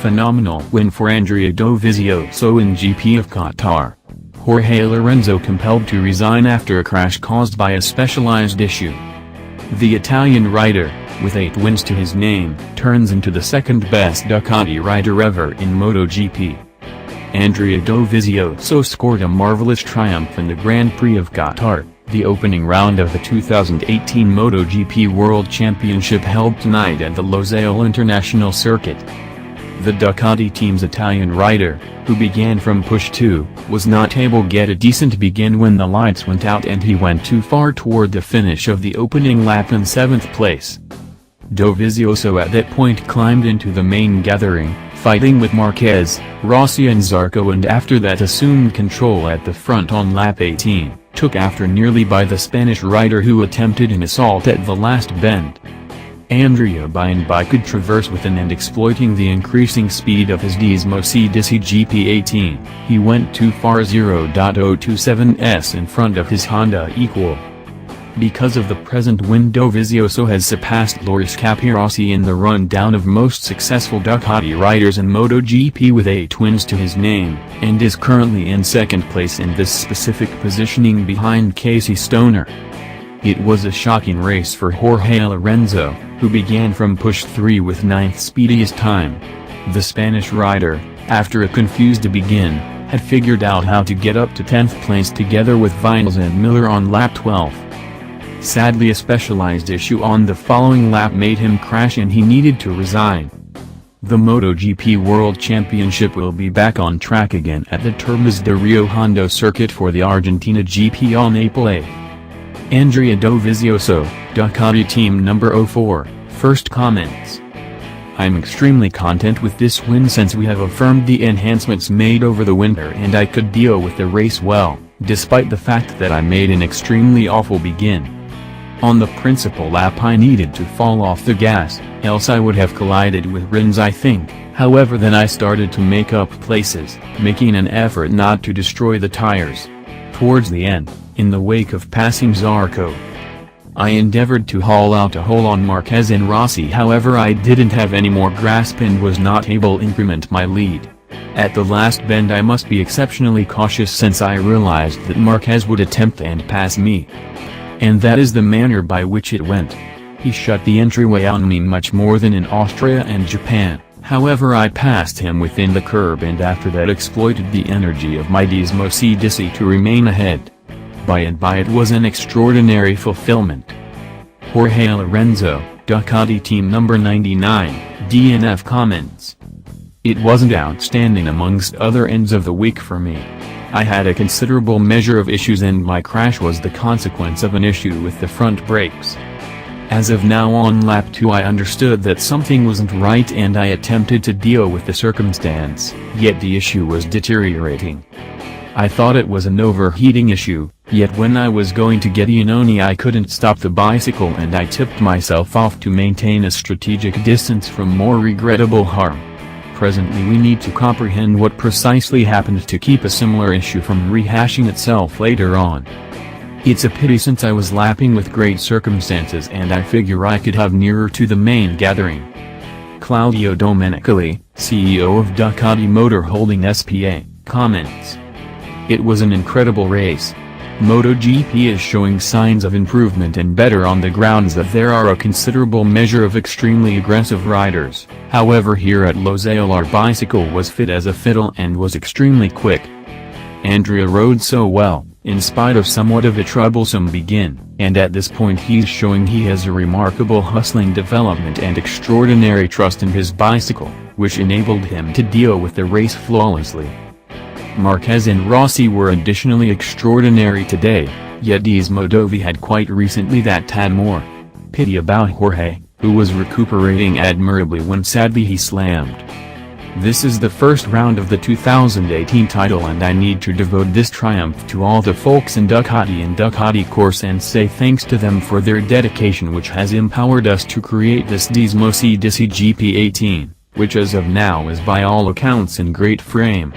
phenomenal win for Andrea Dovizioso in GP of Qatar. Jorge Lorenzo compelled to resign after a crash caused by a specialized issue. The Italian rider, with 8 wins to his name, turns into the second-best Ducati rider ever in MotoGP. Andrea Dovizioso scored a marvelous triumph in the Grand Prix of Qatar, the opening round of the 2018 MotoGP World Championship held tonight at the Losail International Circuit. The Ducati team's Italian rider, who began from push 2, was not able to get a decent begin when the lights went out and he went too far toward the finish of the opening lap in 7th place. Dovizioso at that point climbed into the main gathering, fighting with Marquez, Rossi and Zarco, and after that assumed control at the front on lap 18, took after nearly by the Spanish rider who attempted an assault at the last bend. Andrea by and by could traverse within and exploiting the increasing speed of his Dismo C-Disi GP18, he went too far 0.027s in front of his Honda equal. Because of the present win, Dovizioso has surpassed Loris Capirossi in the rundown of most successful Ducati riders in MotoGP with 8 wins to his name, and is currently in 2nd place in this specific positioning behind Casey Stoner. It was a shocking race for Jorge Lorenzo, who began from push 3 with 9th speediest time. The Spanish rider, after a confused begin, had figured out how to get up to 10th place together with Viñales and Miller on lap 12. Sadly, a specialized issue on the following lap made him crash and he needed to resign. The MotoGP World Championship will be back on track again at the Termas de Rio Hondo circuit for the Argentina GP on April 8. Andrea Dovizioso, Ducati Team Number 04, first comments. I'm extremely content with this win since we have affirmed the enhancements made over the winter and I could deal with the race well, despite the fact that I made an extremely awful begin. On the principal lap I needed to fall off the gas, else I would have collided with Rins I think, however then I started to make up places, making an effort not to destroy the tires. Towards the end, in the wake of passing Zarco, I endeavored to haul out a hole on Marquez and Rossi, however I didn't have any more grasp and was not able to increment my lead. At the last bend I must be exceptionally cautious since I realized that Marquez would attempt and pass me. And that is the manner by which it went. He shut the entryway on me much more than in Austria and Japan, however I passed him within the curb and after that exploited the energy of my Dismo C-Disi to remain ahead. By and by it was an extraordinary fulfillment. Jorge Lorenzo, Ducati Team Number 99, DNF comments. It wasn't outstanding amongst other ends of the week for me. I had a considerable measure of issues and my crash was the consequence of an issue with the front brakes. As of now on lap 2 I understood that something wasn't right and I attempted to deal with the circumstance, yet the issue was deteriorating. I thought it was an overheating issue, yet when I was going to get Iannone I couldn't stop the bicycle and I tipped myself off to maintain a strategic distance from more regrettable harm. Presently we need to comprehend what precisely happened to keep a similar issue from rehashing itself later on. It's a pity since I was lapping with great circumstances and I figure I could have nearer to the main gathering. Claudio Domenicali, CEO of Ducati Motor Holding S.p.A., comments. It was an incredible race. MotoGP is showing signs of improvement and better on the grounds that there are a considerable measure of extremely aggressive riders, however here at Losail our bicycle was fit as a fiddle and was extremely quick. Andrea rode so well, in spite of somewhat of a troublesome begin, and at this point he's showing he has a remarkable hustling development and extraordinary trust in his bicycle, which enabled him to deal with the race flawlessly. Marquez and Rossi were additionally extraordinary today, yet Dismo Dovi had quite recently that tad more. Pity about Jorge, who was recuperating admirably when sadly he slammed. This is the first round of the 2018 title and I need to devote this triumph to all the folks in Ducati and Ducati course and say thanks to them for their dedication which has empowered us to create this Dismo C-Disi GP18, which as of now is by all accounts in great frame.